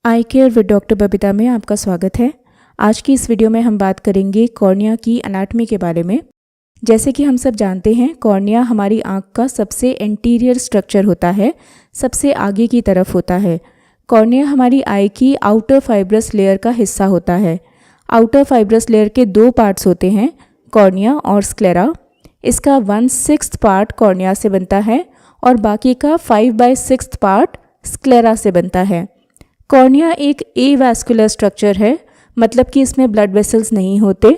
I care with doctor Babita में आपका स्वागत है। आज की इस वीडियो में हम बात करेंगे कॉर्निया की एनाटॉमी के बारे में। जैसे कि हम सब जानते हैं, कॉर्निया हमारी आँख का सबसे एंटीरियर स्ट्रक्चर होता है, सबसे आगे की तरफ होता है। कॉर्निया हमारी आई की आउटर फाइब्रस लेयर का हिस्सा होता है। आउटर फाइब्रस लेयर के दो पार्ट्स होते हैं, कॉर्निया और स्क्लेरा। इसका 1/6 पार्ट कॉर्निया से बनता है और बाकी का 5/6 पार्ट स्क्लेरा से बनता है। कॉर्निया एक एवास्कुलर स्ट्रक्चर है, मतलब कि इसमें ब्लड वेसल्स नहीं होते।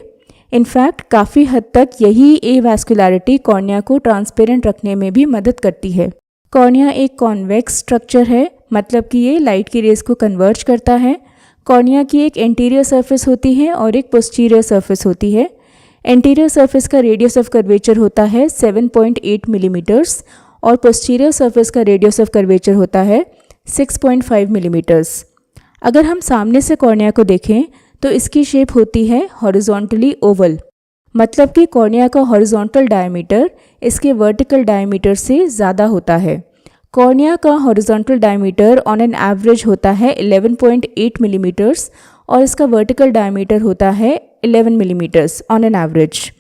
इनफैक्ट काफ़ी हद तक यही एवास्कुलरिटी कॉर्निया को ट्रांसपेरेंट रखने में भी मदद करती है। कॉर्निया एक कॉन्वेक्स स्ट्रक्चर है, मतलब कि ये लाइट की रेज को कन्वर्ज करता है। कॉर्निया की एक एंटीरियर सरफेस होती है और एक पोस्टीरियर सरफेस होती है। एंटीरियर सरफेस का रेडियस ऑफ कर्वेचर होता है 7.8 मिलीमीटर्स और पोस्टीरियर सरफेस का रेडियस ऑफ कर्वेचर होता है 6.5 मिलीमीटर्स। अगर हम सामने से कॉर्निया को देखें तो इसकी शेप होती है हॉरिजॉन्टली ओवल, मतलब कि कॉर्निया का हॉरिजॉन्टल डायमीटर इसके वर्टिकल डायमीटर से ज़्यादा होता है। कॉर्निया का horizontal diameter on an average होता है 11.8 मिलीमीटर्स और इसका वर्टिकल डायमीटर होता है 11 मिलीमीटर्स ऑन एन एवरेज,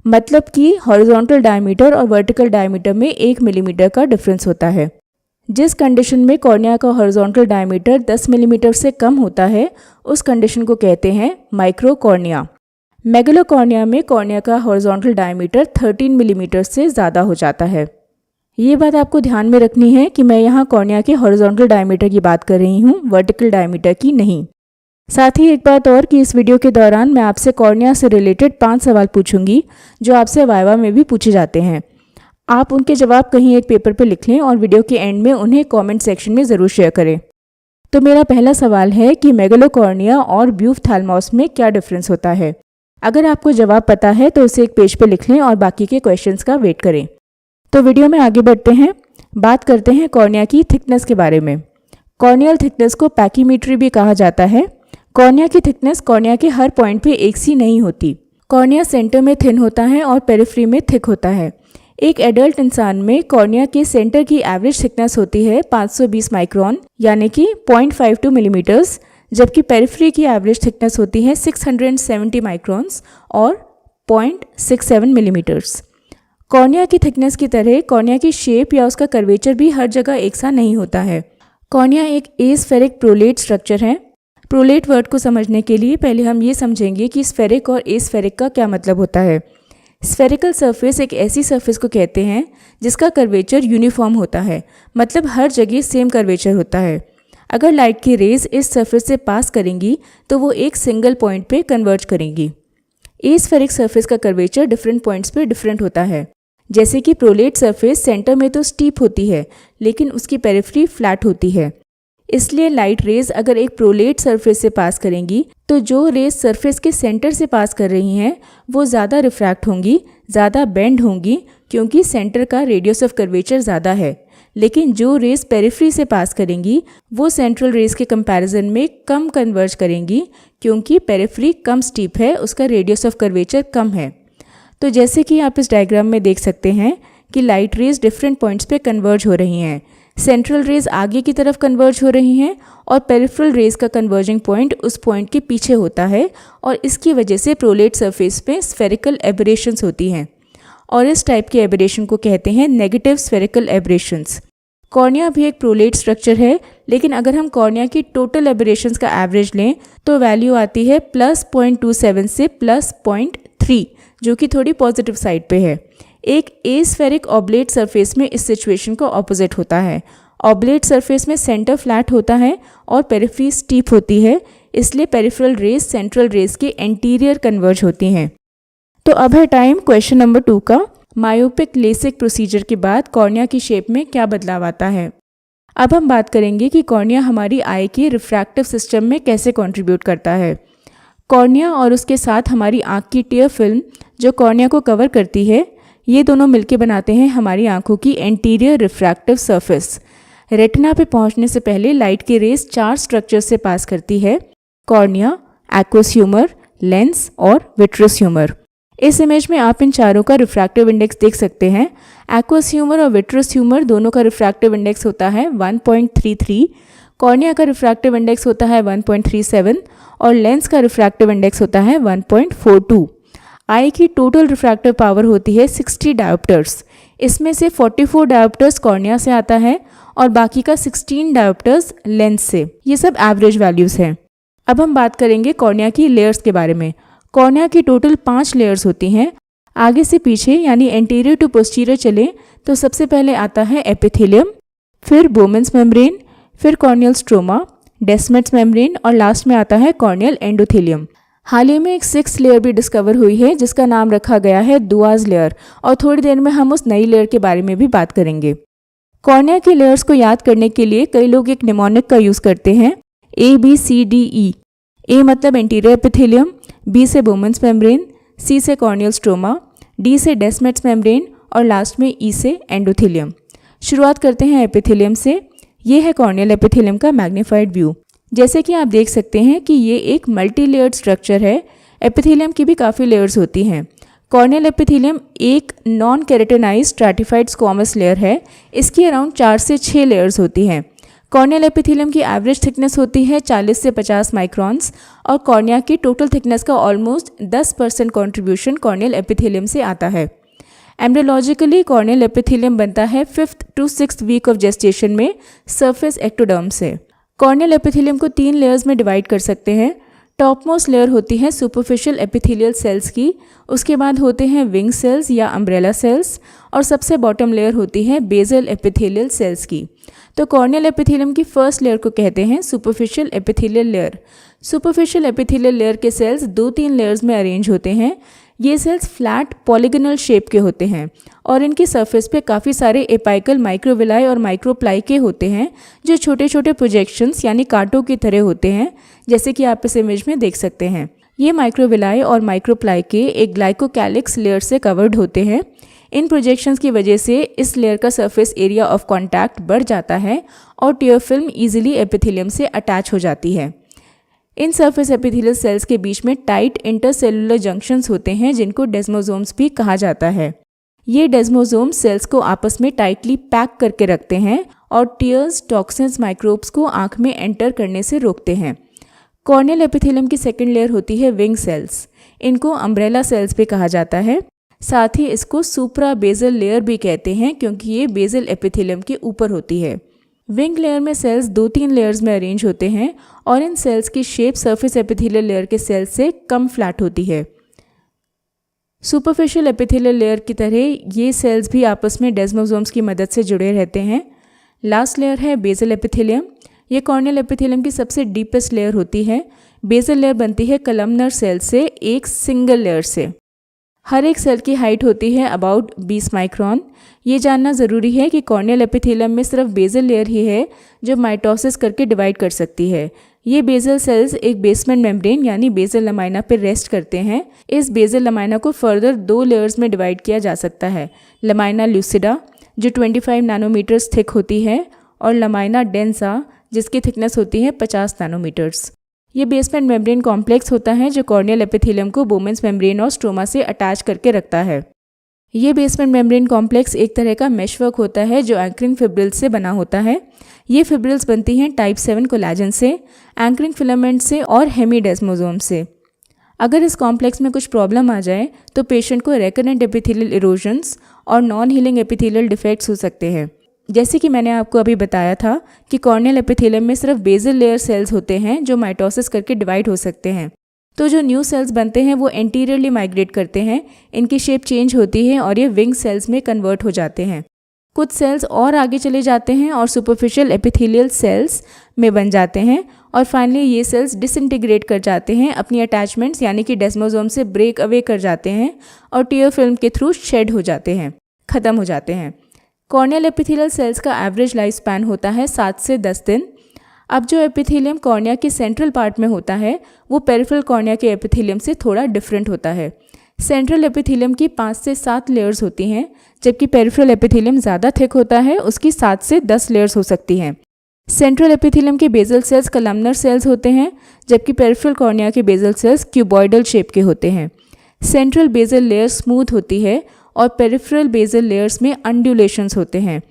मतलब कि हॉरिजॉन्टल डायमीटर और वर्टिकल डायमीटर में 1 मिलीमीटर का डिफरेंस होता है। जिस कंडीशन में कॉर्निया का हॉरिजॉन्टल डायमीटर 10 मिलीमीटर से कम होता है, उस कंडीशन को कहते हैं माइक्रोकॉर्निया। मेगलोकॉर्निया में कॉर्निया का हॉरिजॉन्टल डायमीटर 13 मिलीमीटर से ज़्यादा हो जाता है। ये बात आपको ध्यान में रखनी है कि मैं यहाँ कॉर्निया के हॉरिजॉन्टल डायमीटर की बात कर रही हूँ, वर्टिकल डायमीटर की नहीं। साथ ही एक बात और कि इस वीडियो के दौरान मैं आपसे कॉर्निया से रिलेटेड 5 सवाल पूछूंगी जो आपसे वाइवा में भी पूछे जाते हैं। आप उनके जवाब कहीं एक पेपर पर लिख लें और वीडियो के एंड में उन्हें कमेंट सेक्शन में ज़रूर शेयर करें। तो मेरा पहला सवाल है कि मेगलोकॉर्निया और ब्यूफथैल्मोस में क्या डिफरेंस होता है। अगर आपको जवाब पता है तो उसे एक पेज पे लिख लें और बाकी के क्वेश्चंस का वेट करें। तो वीडियो में आगे बढ़ते हैं, बात करते हैं कॉर्निया की थिकनेस के बारे में। कॉर्नियल थिकनेस को पैकीमीट्री भी कहा जाता है। कॉर्निया की थिकनेस कॉर्निया के हर पॉइंट पे एक सी नहीं होती। कॉर्निया सेंटर में थिन होता है और पेरिफ्री में थिक होता है। एक एडल्ट इंसान में कॉर्निया के सेंटर की एवरेज थिकनेस होती है 520 माइक्रोन यानी कि 0.52 मिलीमीटर्स, जबकि पेरिफ्री की एवरेज थिकनेस होती है 670 माइक्रोन्स और 0.67 मिलीमीटर्स। कॉर्निया की थिकनेस की तरह कॉर्निया की शेप या उसका कर्वेचर भी हर जगह एक सा नहीं होता है। कॉर्निया एक एस्फेरिक प्रोलेट स्ट्रक्चर है। प्रोलेट वर्ड को समझने के लिए पहले हम ये समझेंगे कि स्फेरिक और एस्फेरिक का क्या मतलब होता है। स्फेरिकल सरफेस एक ऐसी सरफेस को कहते हैं जिसका कर्वेचर यूनिफॉर्म होता है, मतलब हर जगह सेम कर्वेचर होता है। अगर लाइट की रेज इस सरफेस से पास करेंगी तो वो एक सिंगल पॉइंट पे कन्वर्ज करेंगी। एस्फेरिक सरफेस का कर्वेचर डिफरेंट पॉइंट्स पे डिफरेंट होता है। जैसे कि प्रोलेट सरफेस सेंटर में तो स्टीप होती है लेकिन उसकी पेरिफ्री फ्लैट होती है। इसलिए लाइट रेज अगर एक प्रोलेट सरफेस से पास करेंगी तो जो रेज सरफेस के सेंटर से पास कर रही हैं वो ज़्यादा रिफ्रैक्ट होंगी, ज़्यादा बेंड होंगी, क्योंकि सेंटर का रेडियस ऑफ कर्वेचर ज़्यादा है। लेकिन जो रेज पेरिफ्री से पास करेंगी वो सेंट्रल रेज के कंपैरिजन में कम कन्वर्ज करेंगी, क्योंकि पेरिफ्री कम स्टीप है, उसका रेडियस ऑफ कर्वेचर कम है। तो जैसे कि आप इस डायग्राम में देख सकते हैं कि लाइट रेज डिफरेंट पॉइंट्स पे कन्वर्ज हो रही हैं। सेंट्रल रेज आगे की तरफ कन्वर्ज हो रही हैं और पेरिफेरल रेज का कन्वर्जिंग पॉइंट उस पॉइंट के पीछे होता है और इसकी वजह से प्रोलेट सरफेस पे स्फेरिकल एबरेशंस होती हैं और इस टाइप के एबरेशन को कहते हैं नेगेटिव स्फेरिकल एबरेशंस। कॉर्निया भी एक प्रोलेट स्ट्रक्चर है, लेकिन अगर हम कॉर्निया की टोटल एबरेशंस का एवरेज लें तो वैल्यू आती है +0.27 से +0.3, जो कि थोड़ी पॉजिटिव साइड पे है। एक एस्फेरिक ऑब्लेट सरफेस में इस सिचुएशन का ऑपोजिट होता है। ऑब्लेट सरफेस में सेंटर फ्लैट होता है और पेरिफ्री स्टीप होती है, इसलिए पेरिफेरल रेज सेंट्रल रेज के एंटीरियर कन्वर्ज होती हैं। तो अब है टाइम क्वेश्चन नंबर 2 का। मायोपिक लेसिक प्रोसीजर के बाद कॉर्निया की शेप में क्या बदलाव आता है। अब हम बात करेंगे कि कॉर्निया हमारी आई के रिफ्रैक्टिव सिस्टम में कैसे कंट्रीब्यूट करता है। कॉर्निया और उसके साथ हमारी आँख की टीयर फिल्म जो कॉर्निया को कवर करती है, ये दोनों मिलकर बनाते हैं हमारी आंखों की एंटीरियर रिफ्रैक्टिव सरफेस। रेटिना पे पहुंचने से पहले लाइट की रेज 4 स्ट्रक्चर से पास करती है: कॉर्निया, एक्वस ह्यूमर, लेंस और विट्रस ह्यूमर। इस इमेज में आप इन चारों का रिफ्रैक्टिव इंडेक्स देख सकते हैं। एक्वस ह्यूमर और विट्रस ह्यूमर दोनों का रिफ्रैक्टिव इंडेक्स होता है 1.33, कॉर्निया का रिफ्रैक्टिव इंडेक्स होता है 1.37 और लेंस का रिफ्रैक्टिव इंडेक्स होता है 1.42। आई की टोटल रिफ्रैक्टिव पावर होती है 60 डायोप्टर्स। इसमें से 44 डायोप्टर्स कॉर्निया से आता है और बाकी का 16 डायोप्टर्स लेंस से। ये सब एवरेज वैल्यूज़ हैं। अब हम बात करेंगे कॉर्निया की लेयर्स के बारे में। कॉर्निया की टोटल 5 लेयर्स होती हैं। आगे से पीछे यानी एंटीरियर टू पोस्टीरियर चले तो सबसे पहले आता है एपिथेलियम, फिर बोमेन्स मेम्ब्रेन, फिर कॉर्नियल स्ट्रोमा, डेस्मेट्स मेम्ब्रेन और लास्ट में आता है कॉर्नियल एंडोथेलियम। हाल ही में एक 6th लेयर भी डिस्कवर हुई है जिसका नाम रखा गया है दुआज लेयर और थोड़ी देर में हम उस नई लेयर के बारे में भी बात करेंगे। कॉर्निया के लेयर्स को याद करने के लिए कई लोग एक निमोनिक का यूज़ करते हैं, ABCDE। ए मतलब एंटीरियर एपिथेलियम, बी से बोमेन्स मेम्ब्रेन, सी से कॉर्नियल स्ट्रोमा, डी से डेस्मेट्स मेम्ब्रेन और लास्ट में ई से एंडोथेलियम। शुरुआत करते हैं एपिथेलियम से। ये है कॉर्नियल एपिथेलियम का मैग्नीफाइड व्यू। जैसे कि आप देख सकते हैं कि ये एक मल्टी लेयर्ड स्ट्रक्चर है। एपिथेलियम की भी काफ़ी लेयर्स होती हैं। कॉर्नियल एपिथेलियम एक non keratinised stratified squamous layer है। इसकी अराउंड 4 से 6 लेयर्स होती हैं। कॉर्नियल एपिथेलियम की एवरेज थिकनेस होती है 40 से 50 माइक्रॉन्स और कॉर्निया की टोटल थिकनेस का ऑलमोस्ट 10% कॉन्ट्रीब्यूशन कॉर्नियल एपिथेलियम से आता है। एम्ब्रियोलॉजिकली कॉर्नियल एपिथेलियम बनता है 5th to 6th week of gestation में सरफेस एक्टोडर्म से। कॉर्नियल एपिथेलियम को 3 लेयर्स में डिवाइड कर सकते हैं। टॉप मोस्ट लेयर होती है सुपरफिशियल एपिथेलियल सेल्स की, उसके बाद होते हैं विंग सेल्स या अम्ब्रेला सेल्स और सबसे बॉटम लेयर होती है बेसल एपिथेलियल सेल्स की। तो कॉर्नियल एपिथेलियम की फर्स्ट लेयर को कहते हैं superficial epithelial layer. Superficial epithelial layer के सेल्स 2-3 लेयर्स में अरेंज होते हैं। ये सेल्स फ्लैट पॉलीगोनल शेप के होते हैं और इनकी सरफेस पे काफ़ी सारे एपाइकल माइक्रोविलाई और माइक्रोप्लाई होते हैं जो छोटे छोटे प्रोजेक्शंस यानी कांटों की तरह होते हैं, जैसे कि आप इस इमेज में देख सकते हैं। ये माइक्रोविलाई और माइक्रोप्लाई एक ग्लाइकोकैलिक्स लेयर से कवर्ड होते हैं। इन प्रोजेक्शंस की वजह से इस लेयर का सरफेस एरिया ऑफ कॉन्टैक्ट बढ़ जाता है और टियर फिल्म ईजिली एपिथेलियम से अटैच हो जाती है। इन सरफेस एपिथेलियल सेल्स के बीच में टाइट इंटरसेलुलर जंक्शंस होते हैं जिनको डेस्मोसोम्स भी कहा जाता है। ये डेस्मोसोम्स सेल्स को आपस में टाइटली पैक करके रखते हैं और टीयर्स, टॉक्सिन्स, माइक्रोब्स को आंख में एंटर करने से रोकते हैं। कॉर्नियल एपिथेलियम की सेकेंड लेयर होती है विंग सेल्स। इनको अम्ब्रेला सेल्स भी कहा जाता है। साथ ही इसको सुप्रा बेसल लेयर भी कहते हैं क्योंकि ये बेसल एपिथेलियम के ऊपर होती है। विंग लेयर में सेल्स 2-3 लेयर्स में अरेंज होते हैं और इन सेल्स की शेप सरफेस एपिथेलियल लेयर के सेल्स से कम फ्लैट होती है। सुपरफिशियल एपिथेलियल लेयर की तरह ये सेल्स भी आपस में डेस्मोसोम्स की मदद से जुड़े रहते हैं। लास्ट लेयर है बेसल एपिथेलियम। ये कॉर्नियल एपिथेलियम की सबसे डीपेस्ट लेयर होती है। बेसल लेयर बनती है कलमनर सेल से एक सिंगल लेयर से। हर एक सेल की हाइट होती है अबाउट 20 माइक्रोन। ये जानना ज़रूरी है कि कॉर्नियल एपिथेलियम में सिर्फ बेसल लेयर ही है जो माइटोसिस करके डिवाइड कर सकती है। ये बेसल सेल्स एक बेसमेंट मेम्ब्रेन यानी बेसल लमाइना पर रेस्ट करते हैं। इस बेसल लमाइना को फर्दर 2 लेयर्स में डिवाइड किया जा सकता है, लमाइना ल्यूसिडा जो 25 नैनोमीटर्स थिक होती है और लमाइना डेंसा जिसकी थिकनेस होती है 50 नैनोमीटर्स। ये बेसमेंट मेम्ब्रेन कॉम्प्लेक्स होता है जो कॉर्नियल एपिथेलियम को बोमेन्स मेम्ब्रेन और स्ट्रोमा से अटैच करके रखता है। ये बेसमेंट मेम्ब्रेन कॉम्प्लेक्स एक तरह का मेशवर्क होता है जो एंकरिंग फिब्रिल्स से बना होता है। ये फिब्रिल्स बनती हैं टाइप 7 कोलेजन से, एंकरिंग फिलामेंट से और हेमीडेस्मोसोम से। अगर इस कॉम्प्लेक्स में कुछ प्रॉब्लम आ जाए तो पेशेंट को रेकरेंट एपिथेलियल इरोजन्स और नॉन हीलिंग एपिथेलियल डिफेक्ट्स हो सकते हैं। जैसे कि मैंने आपको अभी बताया था कि कॉर्नियल एपिथेलियम में सिर्फ बेसल लेयर सेल्स होते हैं जो माइटोसिस करके डिवाइड हो सकते हैं। तो जो न्यू सेल्स बनते हैं वो एंटीरियरली माइग्रेट करते हैं, इनकी शेप चेंज होती है और ये विंग सेल्स में कन्वर्ट हो जाते हैं। कुछ सेल्स और आगे चले जाते हैं और सुपरफिशियल एपिथेलियल सेल्स में बन जाते हैं और फाइनली ये सेल्स डिसइंटीग्रेट कर जाते हैं, अपनी अटैचमेंट्स यानी कि डेस्मोसोम से ब्रेक अवे कर जाते हैं और टियर फिल्म के थ्रू शेड हो जाते हैं, ख़त्म हो जाते हैं। कॉर्नियल एपिथेलियल सेल्स का एवरेज लाइफ स्पैन होता है 7 से 10 दिन। अब जो एपिथेलियम कॉर्निया के सेंट्रल पार्ट में होता है वो पेरिफेरल कॉर्निया के एपिथेलियम से थोड़ा डिफरेंट होता है। सेंट्रल एपिथेलियम की 5 से 7 लेयर्स होती हैं, जबकि पेरिफेरल एपिथेलियम ज़्यादा थिक होता है, उसकी 7 से 10 लेयर्स हो सकती हैं। सेंट्रल एपिथेलियम के बेसल सेल्स कलमनर सेल्स होते हैं, जबकि पेरिफेरल कॉर्निया के बेसल सेल्स क्यूबॉइडल शेप के होते हैं। सेंट्रल बेसल लेयर स्मूथ होती है और पेरिफेरल बेसल लेयर्स में अंडुलेशंस होते हैं।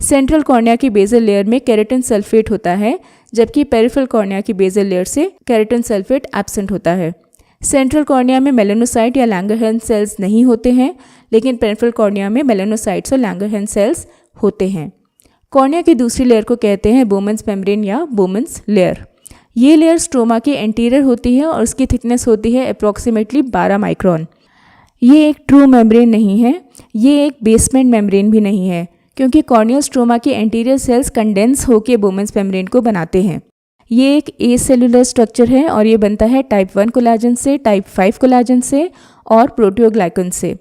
सेंट्रल कॉर्निया की बेसल लेयर में केराटिन सल्फेट होता है, जबकि पेरिफेरल कॉर्निया की बेसल लेयर से केराटिन सल्फेट एब्सेंट होता है। सेंट्रल कॉर्निया में मेलानोसाइट या लैंगरहैंस सेल्स नहीं होते हैं, लेकिन पेरिफेरल कॉर्निया में मेलानोसाइट्स और लैंगरहैंस सेल्स होते हैं। कॉर्निया की दूसरी लेयर को कहते हैं बोमन्स मेम्ब्रेन या बोमन्स लेयर। ये लेयर स्ट्रोमा के एंटीरियर होती है और उसकी थिकनेस होती है अप्रॉक्सीमेटली 12 माइक्रोन। ये एक ट्रू मेम्ब्रेन नहीं है, ये एक बेसमेंट मेम्ब्रेन भी नहीं है, क्योंकि कॉर्नियल स्ट्रोमा के एंटीरियर सेल्स कंडेंस होकर बोमन्स मेम्ब्रेन को बनाते हैं। ये एक एसेलुलर स्ट्रक्चर है और ये बनता है टाइप 1 कोलाजन से, टाइप 5 कोलाजन से और प्रोटियोग्लाइकन से।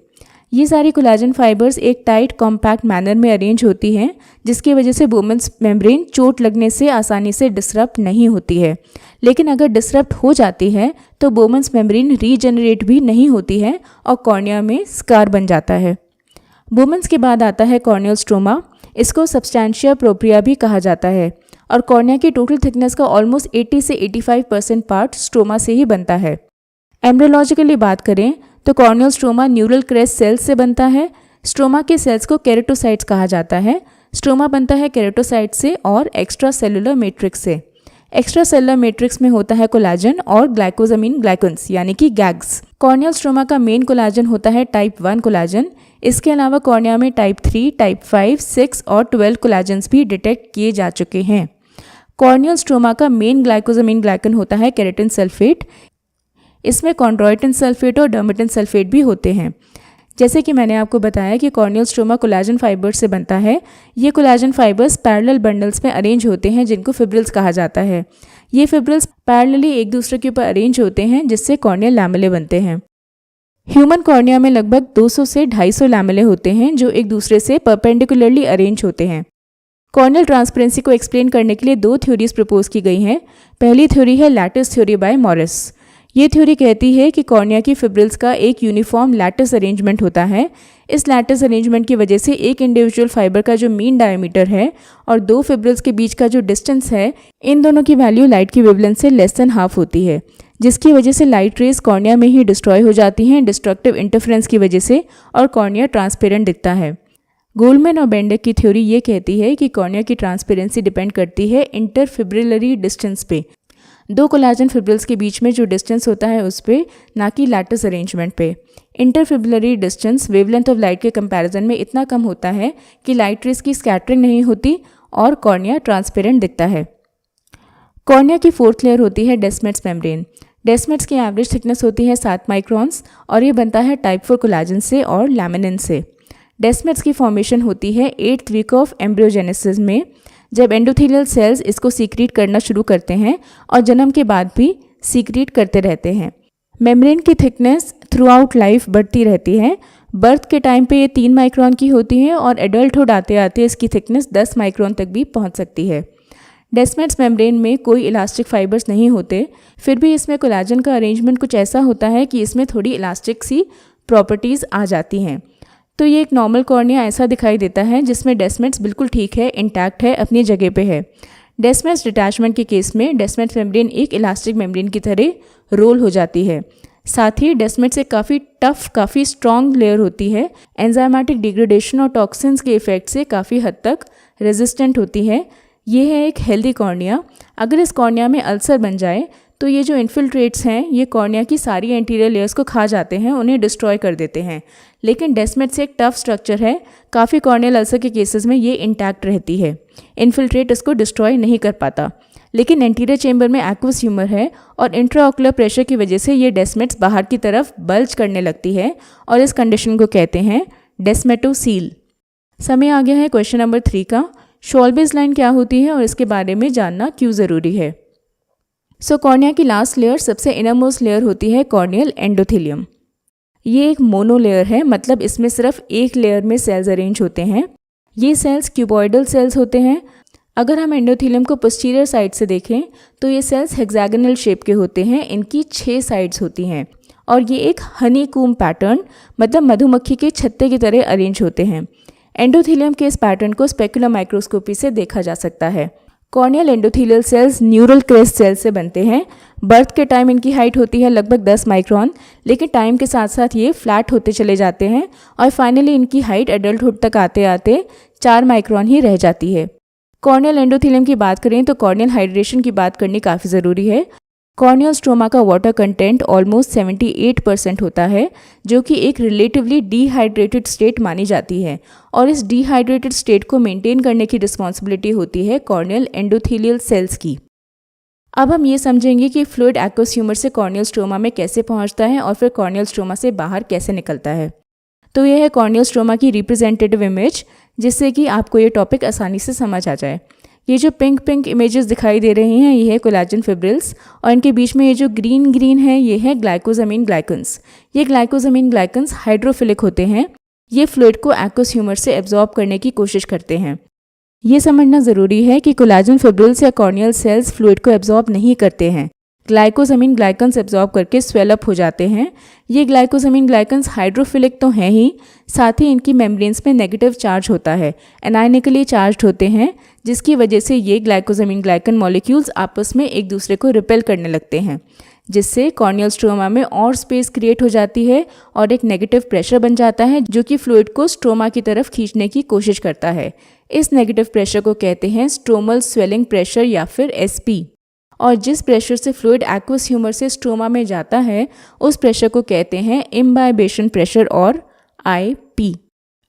ये सारी कोलाजन फाइबर्स एक टाइट कॉम्पैक्ट मैनर में अरेंज होती हैं, जिसकी वजह से बोमन्स मेम्ब्रेन चोट लगने से आसानी से डिसरप्ट नहीं होती है। लेकिन अगर डिसरप्ट हो जाती है तो बोमन्स मेम्ब्रेन रीजनरेट भी नहीं होती है और कॉर्निया में स्कार बन जाता है। बोमन्स के बाद आता है कॉर्नियल स्ट्रोमा। इसको सब्सटैंशिया प्रोप्रिया भी कहा जाता है और कॉर्निया की टोटल थिकनेस का ऑलमोस्ट 80 से 85% पार्ट स्ट्रोमा से ही बनता है। एम्ब्रियोलॉजिकली बात करें तो corneal stroma neural crest cells से बनता है। स्ट्रोमा के सेल्स को केरेटोसाइट्स कहा जाता है। स्ट्रोमा बनता है केरेटोसाइट से और एक्स्ट्रा सेलुलर मैट्रिक्स से। एक्स्ट्रा सेलुलर मैट्रिक्स में होता है कोलाजन और ग्लाइकोजामिन ग्लाइकन्स यानी कि गैग्स। कॉर्नियल स्ट्रोमा का मेन कोलाजन होता है टाइप 1 कोलाजन। इसके अलावा कॉर्निया में टाइप 3, टाइप 5, 6 और 12 कोलाजन्स भी डिटेक्ट किए जा चुके हैं। कॉर्नियल स्ट्रोमा का मेन ग्लाइकोजामिन ग्लाइकन होता है केराटिन सल्फेट। इसमें कॉन्ड्रोइटिन सल्फेट और डर्मेटिन सल्फेट भी होते हैं। जैसे कि मैंने आपको बताया कि कॉर्नियल स्ट्रोमा कोलाजन फाइबर्स से बनता है। ये कोलाजन फाइबर्स पैरेलल बंडल्स में अरेंज होते हैं, जिनको फिब्रिल्स कहा जाता है। ये फिब्रिल्स पैरेलली एक दूसरे के ऊपर अरेंज होते हैं, जिससे कॉर्नियल लैमेले बनते हैं। ह्यूमन कॉर्निया में लगभग 200 से 250 लैमेले होते हैं, जो एक दूसरे से परपेंडिकुलरली अरेंज होते हैं। कॉर्नियल ट्रांसपेरेंसी को एक्सप्लेन करने के लिए 2 थ्योरीज प्रपोज की गई हैं। पहली थ्योरी है लैटिस थ्योरी बाय मॉरिस। ये थ्योरी कहती है कि कॉर्निया की फिब्रिल्स का एक यूनिफॉर्म लैटिस अरेंजमेंट होता है। इस लैटिस अरेंजमेंट की वजह से एक इंडिविजुअल फाइबर का जो मीन डायमीटर है और 2 फिब्रिल्स के बीच का जो डिस्टेंस है, इन दोनों की वैल्यू लाइट की वेवलेंथ से लेस देन हाफ होती है, जिसकी वजह से लाइट रेज कॉर्निया में ही डिस्ट्रॉय हो जाती हैं डिस्ट्रक्टिव इंटरफेरेंस की वजह से, और कॉर्निया ट्रांसपेरेंट दिखता है। गोल्डमैन और बेंडेक की थ्योरी ये कहती है कि कॉर्निया की ट्रांसपेरेंसी डिपेंड करती है इंटरफिब्रिलरी डिस्टेंस पे, 2 कोलाजन फिब्रिल्स के बीच में जो डिस्टेंस होता है उस पे, ना कि लैटिस अरेंजमेंट पे। इंटरफिब्रिलरी डिस्टेंस वेवलेंथ ऑफ लाइट के कंपैरिजन में इतना कम होता है कि लाइट रेज की स्कैटरिंग नहीं होती और कॉर्निया ट्रांसपेरेंट दिखता है। कॉर्निया की 4th लेयर होती है डेस्मेट्स मेम्ब्रेन। डेस्मेट्स की एवरेज थिकनेस होती है 7 माइक्रॉन्स और ये बनता है टाइप 4 कोलाजन से और लैमिनिन से। डेस्मेट्स की फॉर्मेशन होती है 8th वीक ऑफ एम्ब्रियोजेनेसिस में, जब एंडोथेलियल सेल्स इसको सीक्रेट करना शुरू करते हैं और जन्म के बाद भी सीक्रेट करते रहते हैं। मेम्ब्रेन की थिकनेस थ्रू आउट लाइफ बढ़ती रहती है। बर्थ के टाइम पे ये 3 माइक्रॉन की होती है और एडल्टहुड आते आते इसकी थिकनेस 10 माइक्रॉन तक भी पहुंच सकती है। डेस्मेट्स मेम्ब्रेन में कोई इलास्टिक फाइबर्स नहीं होते, फिर भी इसमें कोलाजन का अरेंजमेंट कुछ ऐसा होता है कि इसमें थोड़ी इलास्टिक सी प्रॉपर्टीज़ आ जाती हैं। तो ये एक नॉर्मल कॉर्निया ऐसा दिखाई देता है जिसमें डेस्मेट्स बिल्कुल ठीक है, इंटैक्ट है, अपनी जगह पे है। डेस्मेट्स डिटैचमेंट के केस में डेस्मेट्स मेम्ब्रेन एक इलास्टिक मेम्ब्रेन की तरह रोल हो जाती है। साथ ही डेस्मेट्स एक काफ़ी टफ, काफ़ी स्ट्रॉन्ग लेयर होती है। एंजाइमेटिक डिग्रेडेशन और टॉक्सिन्स के इफेक्ट से काफ़ी हद तक रेजिस्टेंट होती है। ये है एक हेल्दी कॉर्निया। अगर इस कॉर्निया में अल्सर बन जाए तो ये जो इन्फिल्ट्रेट्स हैं ये कॉर्निया की सारी एंटीरियर लेयर्स को खा जाते हैं, उन्हें डिस्ट्रॉय कर देते हैं। लेकिन डेस्मेट्स एक टफ स्ट्रक्चर है, काफ़ी कॉर्नियल अल्सर के केसेस में ये इंटैक्ट रहती है, इन्फिल्ट्रेट इसको डिस्ट्रॉय नहीं कर पाता। लेकिन एंटीरियर चेंबर में एक्वस ह्यूमर है और इंट्राऑक्युलर प्रेशर की वजह से ये डेस्मेट्स बाहर की तरफ बल्ज करने लगती है और इस कंडीशन को कहते हैं डेस्मेटोसील। समय आ गया है क्वेश्चन नंबर 3 का। शॉल्बेज लाइन क्या होती है और इसके बारे में जानना क्यों ज़रूरी है। कॉर्निया की लास्ट लेयर, सबसे इनरमोस्ट लेयर होती है कॉर्नियल एंडोथेलियम। ये एक मोनो लेयर है, मतलब इसमें सिर्फ एक लेयर में सेल्स अरेंज होते हैं। ये सेल्स क्यूबॉइडल सेल्स होते हैं। अगर हम एंडोथेलियम को पोस्टीरियर साइड से देखें तो ये सेल्स हेक्सागोनल शेप के होते हैं। इनकी 6 साइड्स होती हैं और ये एक हनीकूम पैटर्न, मतलब मधुमक्खी के छत्ते की तरह अरेंज होते हैं। एंडोथेलियम के इस पैटर्न को स्पेकुलर माइक्रोस्कोपी से देखा जा सकता है। Corneal endothelial cells neural crest cells से बनते हैं। बर्थ के टाइम इनकी हाइट होती है लगभग 10 माइक्रॉन, लेकिन टाइम के साथ साथ ये फ्लैट होते चले जाते हैं और फाइनली इनकी हाइट एडल्टहुड तक आते आते 4 माइक्रोन ही रह जाती है। कॉर्नियल एंडोथेलियम की बात करें तो कॉर्नियल हाइड्रेशन की बात करनी काफ़ी ज़रूरी है। कॉर्नियल स्ट्रोमा का वाटर कंटेंट ऑलमोस्ट 78% होता है, जो कि एक रिलेटिवली डिहाइड्रेटेड स्टेट मानी जाती है, और इस डिहाइड्रेटेड स्टेट को मेंटेन करने की रिस्पॉन्सिबिलिटी होती है कॉर्नियल एंडोथेलियल सेल्स की। अब हम ये समझेंगे कि फ्लूइड एक्वस ह्यूमर से कॉर्नियल स्ट्रोमा में कैसे पहुंचता है और फिर कॉर्नियल स्ट्रोमा से बाहर कैसे निकलता है। तो यह है कॉर्नियल स्ट्रोमा की रिप्रेजेंटेटिव इमेज, जिससे कि आपको ये टॉपिक आसानी से समझ आ जाए। ये जो पिंक इमेजेस दिखाई दे रही हैं, ये है कोलेजन फिब्रिल्स, और इनके बीच में ये जो ग्रीन है, ये है ग्लाइकोजामिन ग्लाइकन्स। ये ग्लाइकोजामिन ग्लाइकन्स हाइड्रोफिलिक होते हैं। ये फ्लूइड को एक्वस ह्यूमर से एब्जॉर्ब करने की कोशिश करते हैं। ये समझना ज़रूरी है कि कोलेजन फिब्रिल्स या कॉर्नियल सेल्स फ्लूइड को एब्जॉर्ब नहीं करते हैं। ग्लाइकोजामिन ग्लाइकन्स एब्जॉर्ब करके स्वेल अप हो जाते हैं। ये ग्लाइकोजामिन ग्लाइकन्स हाइड्रोफिलिक तो हैं ही, साथ ही इनकी मेम्ब्रेन्स में नेगेटिव चार्ज होता है, एनायनिकली चार्ज होते हैं, जिसकी वजह से ये ग्लाइकोजामिन ग्लाइकन मॉलिक्यूल्स आपस में एक दूसरे को रिपेल करने लगते हैं, जिससे कॉर्नियल स्ट्रोमा में और स्पेस क्रिएट हो जाती है और एक नेगेटिव प्रेशर बन जाता है, जो कि फ्लूइड को स्ट्रोमा की तरफ खींचने की कोशिश करता है। इस नेगेटिव प्रेशर को कहते हैं स्ट्रोमल स्वेलिंग प्रेशर या फिर एसपी। और जिस प्रेशर से फ्लूइड एक्वस ह्यूमर से स्ट्रोमा में जाता है, उस प्रेशर को कहते हैं इम्बाइबेशन प्रेशर और आईपी।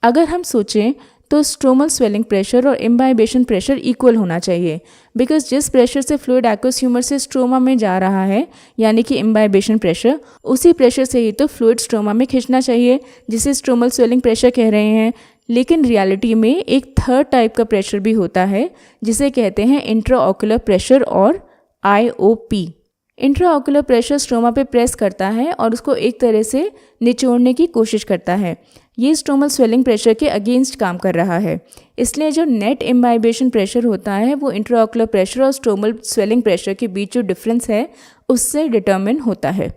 अगर हम सोचें तो स्ट्रोमल स्वेलिंग प्रेशर और इम्बाइबेशन प्रेशर इक्वल होना चाहिए, बिकॉज जिस प्रेशर से फ्लूइड एक्वस ह्यूमर से स्ट्रोमा में जा रहा है, यानी कि इम्बाइबेशन प्रेशर, उसी प्रेशर से ही तो फ्लूइड स्ट्रोमा में खींचना चाहिए, जिसे स्ट्रोमल स्वेलिंग प्रेशर कह रहे हैं। लेकिन रियलिटी में एक थर्ड टाइप का प्रेशर भी होता है, जिसे कहते हैं इंट्राऑक्यूलर प्रेशर और IOP। इंट्राऑक्यूलर प्रेशर स्ट्रोमा पे प्रेस करता है और उसको एक तरह से निचोड़ने की कोशिश करता है। ये स्ट्रोमल स्वेलिंग प्रेशर के अगेंस्ट काम कर रहा है, इसलिए जो नेट इम्बाइबेशन प्रेशर होता है वो इंट्राऑक्यूलर प्रेशर और स्ट्रोमल स्वेलिंग प्रेशर के बीच जो डिफरेंस है उससे डिटर्मिन होता है।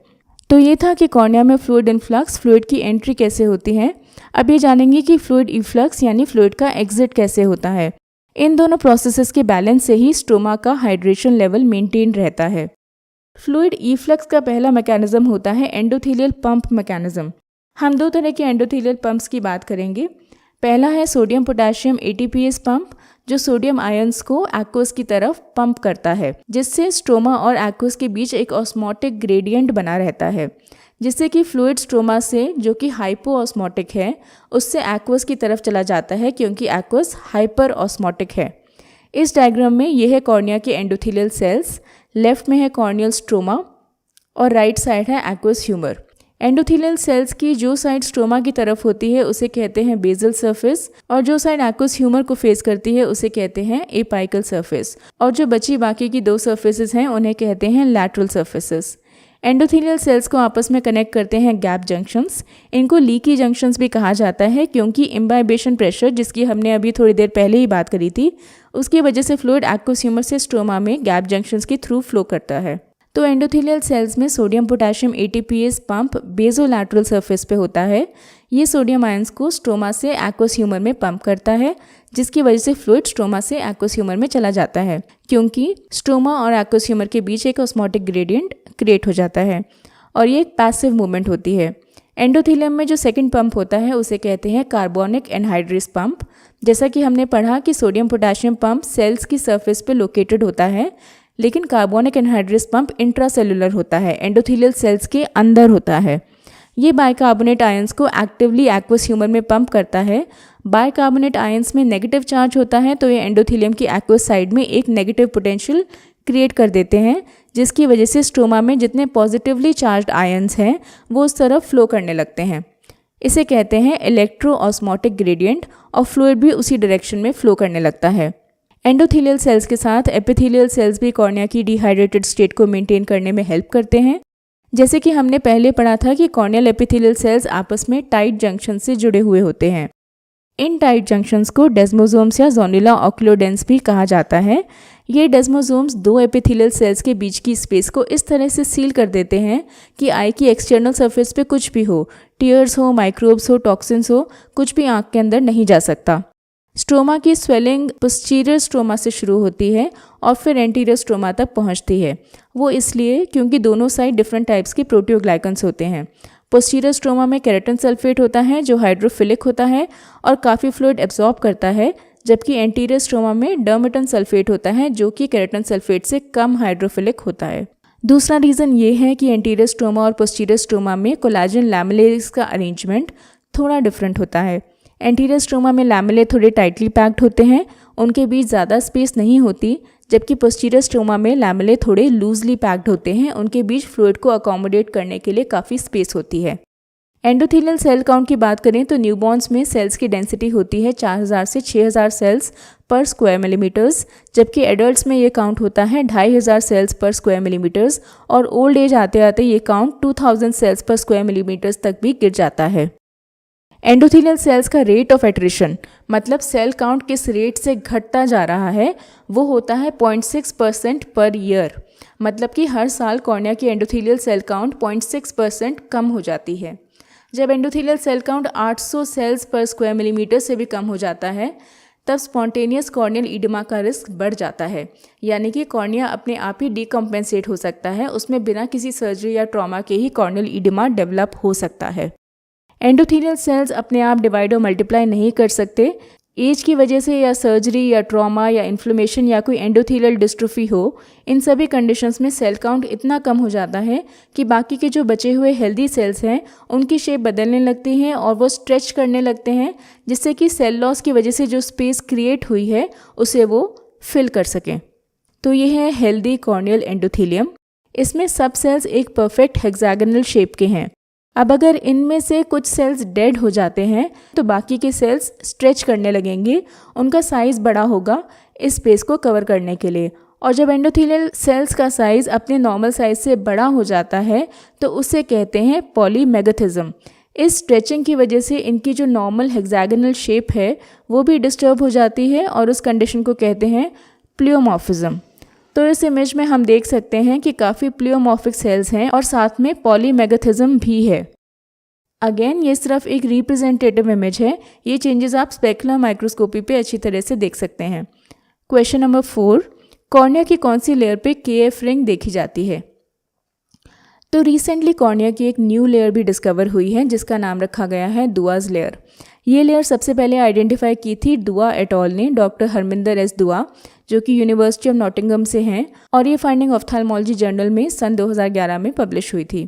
तो ये था कि कॉर्निया में फ्लूइड इनफ्लक्स, फ्लूइड की एंट्री कैसे होती है। अब ये जानेंगे कि फ्लूइड इफ्लक्स यानी फ्लूइड का एग्जिट कैसे होता है। इन दोनों प्रोसेसेस के बैलेंस से ही स्ट्रोमा का हाइड्रेशन लेवल मेंटेन रहता है। फ्लूइड इफ्लक्स का पहला मैकेनिज्म होता है एंडोथेलियल पंप मैकेनिज्म। हम दो तरह के एंडोथेलियल पंप्स की बात करेंगे। पहला है सोडियम पोटेशियम ATPase पंप, जो सोडियम आयंस को एक्वस की तरफ पंप करता है, जिससे स्ट्रोमा और एक्वस के बीच एक ऑस्मोटिक ग्रेडियंट बना रहता है, जिससे कि फ्लूइड स्ट्रोमा से, जो कि हाइपो ऑस्मोटिक है, उससे एक्वस की तरफ चला जाता है, क्योंकि एक्वस हाइपर ऑस्मोटिक है। इस डायग्राम में यह है कॉर्निया के एंडोथेलियल सेल्स, लेफ्ट में है कॉर्नियल स्ट्रोमा और राइट साइड है एक्वस ह्यूमर। एंडोथेलियल सेल्स की जो साइड स्ट्रोमा की तरफ होती है उसे कहते हैं बेसल सरफेस, और जो साइड एक्वस ह्यूमर को फेस करती है उसे कहते हैं एपाइकल सरफेस, और जो बची बाकी की दो सरफेसेस हैं उन्हें कहते हैं लैटरल सरफेसेस। एंडोथेलियल सेल्स को आपस में कनेक्ट करते हैं गैप जंक्शंस। इनको लीकी जंक्शंस भी कहा जाता है, क्योंकि इम्बाइबेशन प्रेशर, जिसकी हमने अभी थोड़ी देर पहले ही बात करी थी, उसकी वजह से फ्लूइड एक्वस ह्यूमर से स्ट्रोमा में गैप जंक्शंस के थ्रू फ्लो करता है। तो एंडोथेलियल सेल्स में sodium potassium ATPase pump basolateral surface पे होता है। ये सोडियम आयंस को स्ट्रोमा से एक्वस ह्यूमर में पंप करता है, जिसकी वजह से फ्लूइड स्ट्रोमा से एक्वस ह्यूमर में चला जाता है, क्योंकि स्ट्रोमा और एक्वस ह्यूमर के बीच एक ऑस्मोटिक ग्रेडियंट क्रिएट हो जाता है, और ये एक पैसिव मूवमेंट होती है। एंडोथेलियम में जो सेकंड पंप होता है उसे कहते हैं कार्बोनिक एनहाइड्रेस पंप। जैसा कि हमने पढ़ा कि सोडियम पोटेशियम पंप सेल्स की सरफेस पे लोकेटेड होता है, लेकिन कार्बोनिक एनहाइड्रेस पंप इंट्रासेलुलर होता है, एंडोथेलियल सेल्स के अंदर होता है। ये बाइकार्बोनेट आयंस को एक्टिवली एक्वस ह्यूमर में पंप करता है। बाइकार्बोनेट आयंस में नेगेटिव चार्ज होता है, तो ये एंडोथेलियम की एक्वस साइड में एक नेगेटिव पोटेंशियल क्रिएट कर देते हैं, जिसकी वजह से स्ट्रोमा में जितने पॉजिटिवली चार्ज्ड आयंस हैं वो उस तरफ फ्लो करने लगते हैं। इसे कहते हैं इलेक्ट्रो ऑस्मोटिक ग्रेडियंट, और फ्लूइड भी उसी डायरेक्शन में फ्लो करने लगता है। एंडोथेलियल सेल्स के साथ एपिथेलियल सेल्स भी कॉर्निया की डिहाइड्रेटेड स्टेट को मेंटेन करने में हेल्प करते हैं। जैसे कि हमने पहले पढ़ा था कि कॉर्नियल एपिथेलियल सेल्स आपस में टाइट जंक्शन से जुड़े हुए होते हैं। इन टाइट जंक्शंस को डेस्मोसोम्स या जोनुला ऑक्यूलोडेंस भी कहा जाता है। ये डेस्मोसोम्स दो एपिथेलियल सेल्स के बीच की स्पेस को इस तरह से सील कर देते हैं कि आई की एक्सटर्नल सरफेस पे कुछ भी हो, टीयर्स हो, माइक्रोब्स हो, टॉक्सिन्स हो, कुछ भी आँख के अंदर नहीं जा सकता। स्ट्रोमा की स्वेलिंग पोस्टीरियर स्ट्रोमा से शुरू होती है और फिर एंटीरियर स्ट्रोमा तक पहुंचती है। वो इसलिए क्योंकि दोनों साइड डिफरेंट टाइप्स के प्रोटियोग्लाइकन्स होते हैं। पोस्टीरियर स्ट्रोमा में केराटिन सल्फेट होता है जो हाइड्रोफिलिक होता है और काफ़ी फ्लूइड एब्जॉर्ब करता है, जबकि एंटीरियर स्ट्रोमा में डर्मेटन सल्फेट होता है जो कि केराटिन सल्फेट से कम हाइड्रोफिलिक होता है। दूसरा रीज़न ये है कि एंटीरियर स्ट्रोमा और पोस्टीरियर स्ट्रोमा में कोलाजन लैमेलेस का अरेंजमेंट थोड़ा डिफरेंट होता है। एंटीरियर स्ट्रोमा में लैमेले थोड़े टाइटली पैक्ड होते हैं, उनके बीच ज़्यादा स्पेस नहीं होती, जबकि पोस्टीरियर स्ट्रोमा में लैमेले थोड़े लूजली पैक्ड होते हैं, उनके बीच फ्लूइड को अकोमोडेट करने के लिए काफ़ी स्पेस होती है। एंडोथेलियल सेल काउंट की बात करें तो न्यूबॉर्न्स में सेल्स की डेंसिटी होती है 4000 से 6000 सेल्स पर स्क्वायर मिलीमीटर्स, जबकि एडल्ट्स में ये काउंट होता है 2500 सेल्स पर स्क्वायर मिलीमीटर्स, और ओल्ड एज आते आते ये काउंट 2000 सेल्स पर स्क्वायर मिलीमीटर्स तक भी गिर जाता है। एंडोथेलियल सेल्स का रेट ऑफ एट्रिशन, मतलब सेल काउंट किस रेट से घटता जा रहा है, वो होता है 0.6% पर ईयर, मतलब कि हर साल कॉर्निया की एंडोथेलियल सेल काउंट 0.6% कम हो जाती है। जब एंडोथेलियल सेल काउंट 800 सेल्स पर स्क्वायर मिलीमीटर से भी कम हो जाता है, तब स्पॉन्टेनियस कॉर्नियल ईडिमा का रिस्क बढ़ जाता है, यानी कि कॉर्निया अपने आप ही डीकम्पेंसेट हो सकता है, उसमें बिना किसी सर्जरी या ट्रॉमा के ही कॉर्नियल ईडिमा डेवलप हो सकता है। एंडोथेलियल सेल्स अपने आप डिवाइड और मल्टीप्लाई नहीं कर सकते। एज की वजह से या सर्जरी या ट्रॉमा या इन्फ्लेमेशन या कोई एंडोथेलियल डिस्ट्रोफी हो, इन सभी कंडीशंस में सेल काउंट इतना कम हो जाता है कि बाकी के जो बचे हुए हेल्दी सेल्स हैं उनकी शेप बदलने लगती हैं और वो स्ट्रेच करने लगते हैं, जिससे कि सेल लॉस की वजह से जो स्पेस क्रिएट हुई है उसे वो फिल कर सकें। तो ये है हेल्दी कॉर्नियल एंडोथेलियम। इसमें सब सेल्स एक परफेक्ट हेक्सागोनल शेप के हैं। अब अगर इनमें से कुछ सेल्स डेड हो जाते हैं तो बाकी के सेल्स स्ट्रेच करने लगेंगे, उनका साइज़ बड़ा होगा इस स्पेस को कवर करने के लिए। और जब एंडोथेलियल सेल्स का साइज़ अपने नॉर्मल साइज़ से बड़ा हो जाता है तो उसे कहते हैं पॉलीमेगैथिज्म। इस स्ट्रेचिंग की वजह से इनकी जो नॉर्मल हेक्सागोनल शेप है वो भी डिस्टर्ब हो जाती है और उस कंडीशन को कहते हैं प्लियोमॉर्फिज्म। तो इस इमेज में हम देख सकते हैं कि काफ़ी प्लियोमॉर्फिक सेल्स हैं और साथ में पॉलीमेगैथिज्म भी है। अगेन ये सिर्फ एक रिप्रेजेंटेटिव इमेज है, ये चेंजेस आप स्पेकुलर माइक्रोस्कोपी पे अच्छी तरह से देख सकते हैं। क्वेश्चन नंबर 4, कॉर्निया की कौन सी लेयर पे केएफ रिंग देखी जाती है? तो रिसेंटली कॉर्निया की एक न्यू लेयर भी डिस्कवर हुई है जिसका नाम रखा गया है दुआज लेयर। ये लेयर सबसे पहले आइडेंटिफाई की थी दुआ एट ऑल ने, डॉक्टर हरमिंदर एस दुआ, जो कि यूनिवर्सिटी ऑफ नॉटिंगहम से हैं, और ये फाइंडिंग ऑफ्थेल्मोलॉजी जर्नल में सन 2011 में पब्लिश हुई थी।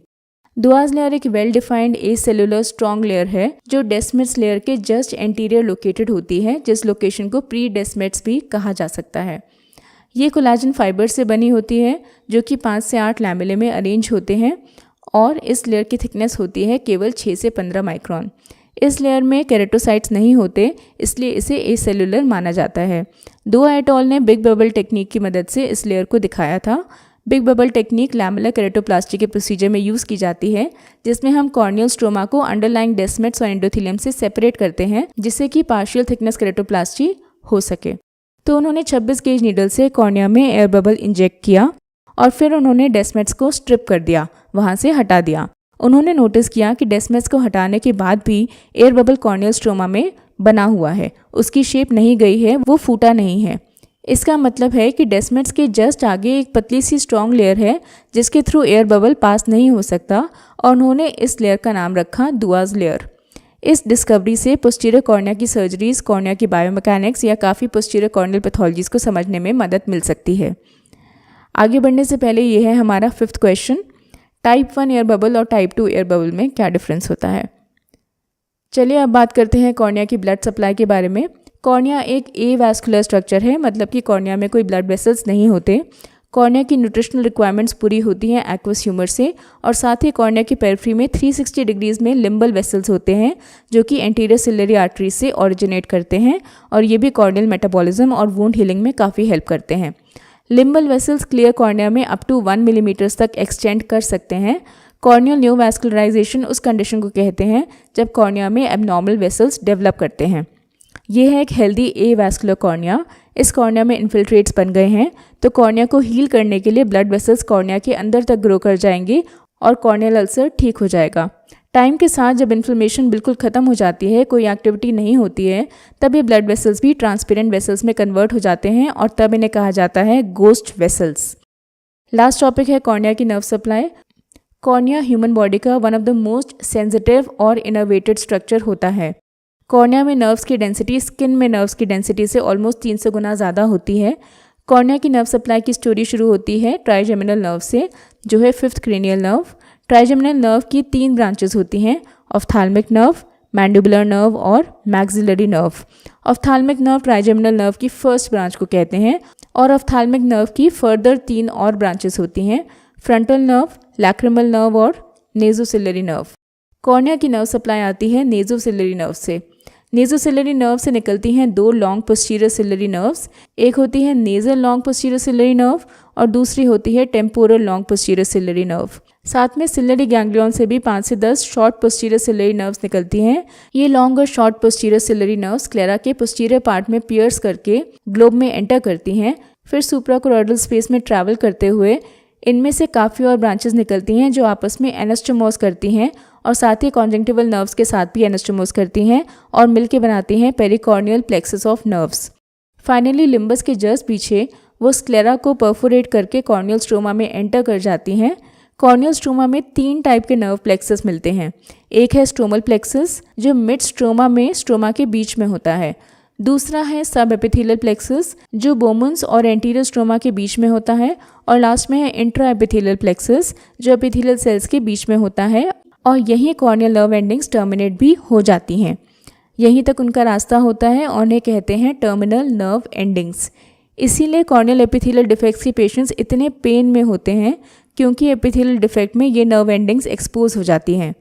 दुआज लेयर एक वेल डिफाइंड ए सेलुलर स्ट्रॉन्ग लेयर है जो डेस्मेट्स लेयर के जस्ट एंटीरियर लोकेटेड होती है, जिस लोकेशन को प्री डेस्मेट्स भी कहा जा सकता है। ये कोलाजन फाइबर से बनी होती है जो कि 5 से 8 लैमेले में अरेंज होते हैं और इस लेयर की थिकनेस होती है केवल 6 से 15 माइक्रोन। इस लेयर में केराटोसाइट्स नहीं होते, इसलिए इसे एसेलुलर माना जाता है। दुआ एट ऑल ने बिग बबल टेक्निक की मदद से इस लेयर को दिखाया था। Big bubble technique lamellar keratoplasty के प्रोसीजर में यूज़ की जाती है, जिसमें हम कॉर्नियल स्ट्रोमा को अंडरलाइंग डेस्मेट्स और एंडोथेलियम से सेपरेट करते हैं जिससे कि पार्शियल थिकनेस केराटोप्लास्टी हो सके। तो उन्होंने 26 गेज नीडल से कॉर्निया में एयर बबल इंजेक्ट किया और फिर उन्होंने डेस्मेट्स को स्ट्रिप कर दिया, वहाँ से हटा दिया। उन्होंने नोटिस किया कि डेस्मेट्स को हटाने के बाद भी एयर बबल कॉर्नियल स्ट्रोमा में बना हुआ है, उसकी शेप नहीं गई है, वो फूटा नहीं है। इसका मतलब है कि डेस्मेट्स के जस्ट आगे एक पतली सी स्ट्रॉन्ग लेयर है जिसके थ्रू एयर बबल पास नहीं हो सकता, और उन्होंने इस लेयर का नाम रखा दुआज लेयर। इस डिस्कवरी से पोस्टीरियर कॉर्निया की सर्जरीज, कॉर्निया की बायोमैकेनिक्स या काफ़ी पोस्टीरियर कॉर्नियल पैथोलॉजीज को समझने में मदद मिल सकती है। आगे बढ़ने से पहले ये है हमारा 5th question, type 1 air bubble और टाइप 2 एयर बबल में क्या डिफरेंस होता है? चलिए अब बात करते हैं कॉर्निया की ब्लड सप्लाई के बारे में। कॉर्निया एक एवास्कुलर स्ट्रक्चर है, मतलब कि कॉर्निया में कोई ब्लड वेसल्स नहीं होते। कॉर्निया की न्यूट्रिशनल रिक्वायरमेंट्स पूरी होती हैं एक्वस ह्यूमर से, और साथ ही कॉर्निया की पेरिफेरी में 360 डिग्रीज में लिम्बल वेसल्स होते हैं जो कि एंटीरियर सिलियरी आर्टरी से ओरिजिनेट करते हैं, और ये भी कॉर्नियल मेटाबॉलिज्म और वुंड हीलिंग में काफ़ी हेल्प करते हैं। लिम्बल वेसल्स क्लियर कॉर्निया में अप टू 1 मिलीमीटर्स तक एक्सटेंड कर सकते हैं। कॉर्नियल न्यूवास्कुलराइजेशन उस कंडीशन को कहते हैं जब कॉर्निया में एबनॉर्मल वेसल्स डेवलप करते हैं। यह है एक हेल्दी एवास्कुलर कॉर्निया। इस कॉर्निया में इन्फिल्ट्रेट्स बन गए हैं, तो कॉर्निया को हील करने के लिए ब्लड वेसल्स कॉर्निया के अंदर तक ग्रो कर जाएंगे और कॉर्नियल अल्सर ठीक हो जाएगा। टाइम के साथ जब इन्फ्लेमेशन बिल्कुल ख़त्म हो जाती है, कोई एक्टिविटी नहीं होती है, तब ये ब्लड वेसल्स भी ट्रांसपेरेंट वेसल्स में कन्वर्ट हो जाते हैं और तब इन्हें कहा जाता है गोस्ट वेसल्स। लास्ट टॉपिक है कॉर्निया की nerve supply. Cornea human body का one of the most sensitive और इनोवेटेड स्ट्रक्चर होता है। कॉर्निया में नर्व्स की डेंसिटी स्किन में नर्व्स की डेंसिटी से ऑलमोस्ट 300 गुना ज़्यादा होती है। कॉर्निया की नर्व सप्लाई की स्टोरी शुरू होती है ट्राइजेमिनल नर्व से, जो है 5th cranial nerve. Trigeminal nerve की 3 ब्रांचेस होती हैं, ऑफ्थाल्मिक नर्व, मैंडिबुलर नर्व और maxillary nerve. Ophthalmic nerve trigeminal nerve की फर्स्ट ब्रांच को कहते हैं और ऑफ्थाल्मिक नर्व की फर्दर 3 और ब्रांचेस होती हैं, फ्रंटल नर्व, लैक्रिमल नर्व और नेजोसिलरी नर्व। कॉर्निया की नर्व सप्लाई आती है नेजोसिलरी नर्व से। नेजोसिलरी नर्व से निकलती हैं 2 लॉन्ग पोस्टीरियर सिलरी नर्व्स, एक होती है nasal long posterior ciliary nerve और दूसरी होती है temporal long posterior ciliary nerve. साथ में सिलरी गैंग्लियन से भी 5 से 10 शॉर्ट पोस्टीरियर सिलरी नर्व्स निकलती हैं। ये लॉन्ग और short posterior ciliary nerves sclera के पोस्टीरियर पार्ट में पियर्स करके ग्लोब में एंटर करती हैं, फिर सुप्राकोरॉइडल स्पेस में ट्रैवल करते हुए इनमें से काफ़ी और ब्रांचेस निकलती हैं जो आपस में एनास्टोमोस करती हैं और साथ ही कॉन्जंक्टिवल नर्व्स के साथ भी एनास्टोमोस करती हैं और मिलके बनाती हैं pericorneal plexus of nerves. Finally limbus के जस्ट पीछे वो स्क्लेरा को परफोरेट करके कॉर्नियल स्ट्रोमा में एंटर कर जाती हैं। कॉर्नियल स्ट्रोमा में 3 टाइप के नर्व प्लेक्सस मिलते हैं। एक है स्ट्रोमल प्लेक्सस जो मिड स्ट्रोमा में स्ट्रोमा के बीच में होता है। दूसरा है सब एपिथेलियल प्लेक्सस जो बोमन्स और एंटीरियर स्ट्रोमा के बीच में होता है और लास्ट में है इंट्रा एपिथेलियल प्लेक्सस जो एपिथेलियल सेल्स के बीच में होता है और यहीं कॉर्नियल नर्व एंडिंग्स टर्मिनेट भी हो जाती हैं। यहीं तक उनका रास्ता होता है और उन्हें कहते हैं टर्मिनल नर्व एंडिंग्स। इसीलिए कॉर्नियल एपिथेलियल डिफेक्ट्स के पेशेंट्स इतने पेन में होते हैं क्योंकि एपिथेलियल डिफेक्ट में ये नर्व एंडिंग्स एक्सपोज हो जाती हैं।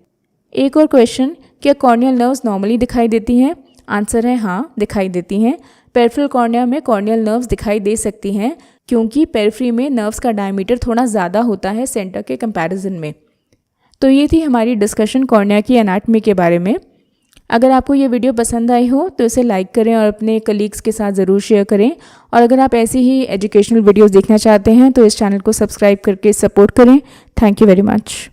एक और क्वेश्चन, क्या कॉर्नियल नर्व्स नॉर्मली दिखाई देती हैं? आंसर है हाँ, दिखाई देती हैं। पेरिफेरल कॉर्निया में कॉर्नियल नर्व्स दिखाई दे सकती हैं क्योंकि पेरिफेरी में नर्व्स का डायमीटर थोड़ा ज़्यादा होता है सेंटर के कंपैरिजन में। तो ये थी हमारी डिस्कशन कॉर्निया की एनाटॉमी के बारे में। अगर आपको ये वीडियो पसंद आई हो तो इसे लाइक करें और अपने कलीग्स के साथ ज़रूर शेयर करें और अगर आप ऐसी ही एजुकेशनल वीडियोस देखना चाहते हैं तो इस चैनल को सब्सक्राइब करके सपोर्ट करें। Thank you very much.